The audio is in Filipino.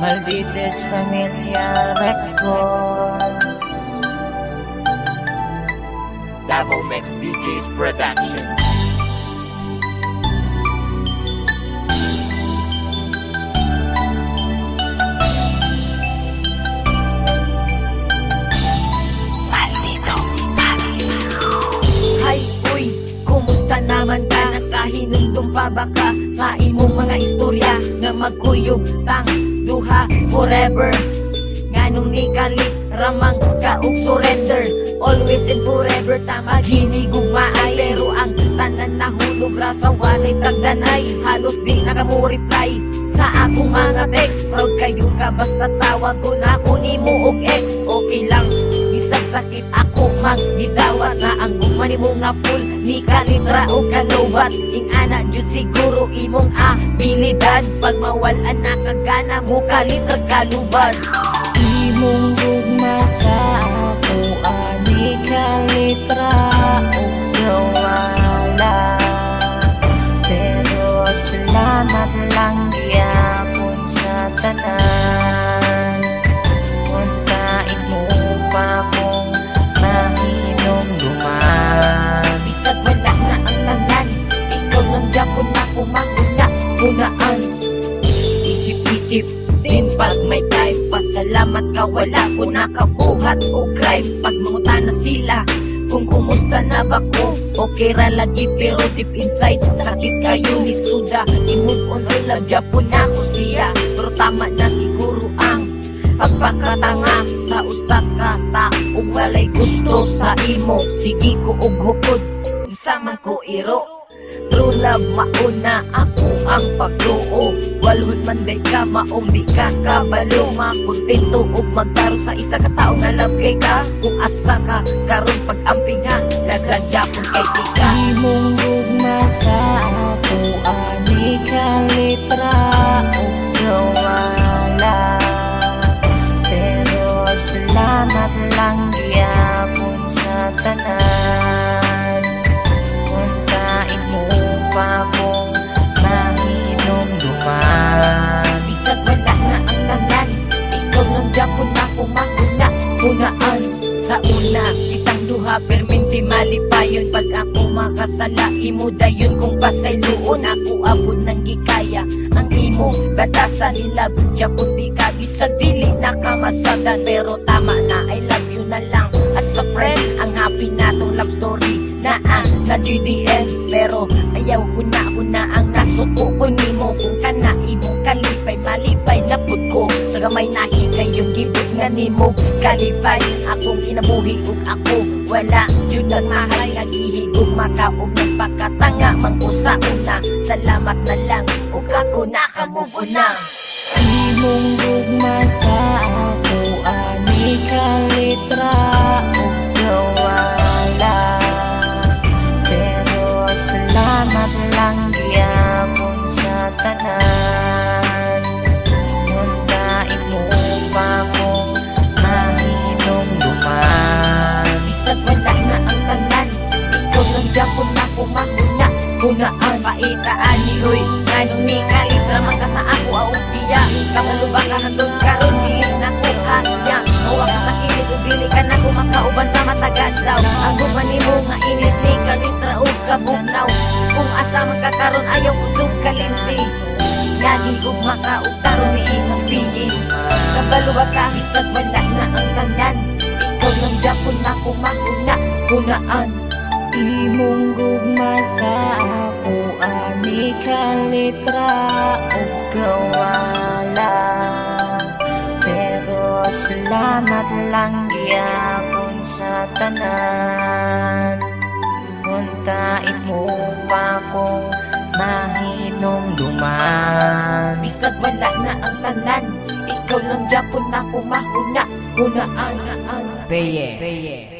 Maldites Familia Records. Davao Mix DJs Productions. Kumusta naman ka? Nakahinumdum pa ba ka sa imong mga istorya na magkuyog tang duha forever? Nganong ni kalit ramang kaog surrender, always and forever ta maghinigugmaay. Pero ang tanan nahulog ra sa walay tagdanay, halos di nakamureply sa akong mga text. Proud kayo ka basta tawag ko na ko nimo og ex. Okay lang bisag sakit ako manggidawat na ang gugma nimo nga full ni kalitra o kalowat. Ing ana jud siguro imong abilidad, pag mawalan na kagana mo kalitra kalubad. Imong gugma sa ako ani kalitra o gawala, pero salamat lang gyapon sa tanan. Untain mo pa kong mahinom duman. Bisag wala na ang tanan, ikaw lang Japon na kumahuna-hunaan. Isip-isip din pag may time, pasalamat ka wala ko nakabuhat o crime. Pag mangutan na sila kung kumusta na ba ko, okay ra lagi pero deep inside sakit kayo ni Suda. I-move on or love Japon na ko siya, pero tama na siguro ang pagpakatanga sa usa ka taong walay gusto sa imo. Sige ko og hukod saman ko iro, true love mauna ako ang pagluo. Walhod man day ka maong di ka kabalo, makontento og magtaro sa isa ka tao nga love kay ka. Kung asa ka karon pag-amping ha, laglagyapon kay di ka. Imong gugma sa ako ani kalitra o gawala, pero salamat lang gyapon sa tanan. Untain mo pa kong mahinom duman. Bisag wala na ang tanan, ikaw lang Japon na kumahuna-hunaan. Sa una kitang duha perminti malipayon, pag ako makasala imo dayon kung pasayloon. Ako abot nang gikaya ang imo batasan nila Japon di ka bisag dili nakamasabdan, pero tama na I love you na lang as a friend. Ang happy natong love story na GDN, pero ayaw huna-huna ang nasuko ko nimo. Kung kana imong kalipay malipay na pud ko, sa gamay nahi kayong gibot nga nimo kalipay. Akong kinabuhi ug ako wala jud nagmahal nga gihigog makaog nagpakatanga mangko sa una. Salamat na lang ug ako nakamove on na. Imong gugma sa ako ani kalitra o gawala, pero salamat lang gyapon sa tanan. Untain mo pa kong mahinom duman. Bisag wala na ang tanan, ikaw lang Japon na kumahuna-hunaan. Paitaan ni Roy nganong ni kalitra man ka sa ako aong piya. Kamalubang ka handog karon dili na ko kanya. Mawa ka sa kilid ug dili ka na kumakauban sa matagas daw. Ang gugma nimo nga init ni kalitra ug kabugnaw. Kung asa man ka karon ayaw udog kalimpi, lagi gugma ka ug karon ni imong piyin. Kabalo ba ka? Bisag wala na ang tanan, ikaw lang Japon na kumahuna-hunaan. Imong gugma sa ako ani kalitra o gawala, pero salamat lang gyapon sa tanan. Untain mo pa kong mahinom duman. Bisag wala na ang tanan, ikaw lang Japon na kumahuna-hunaan. Beye.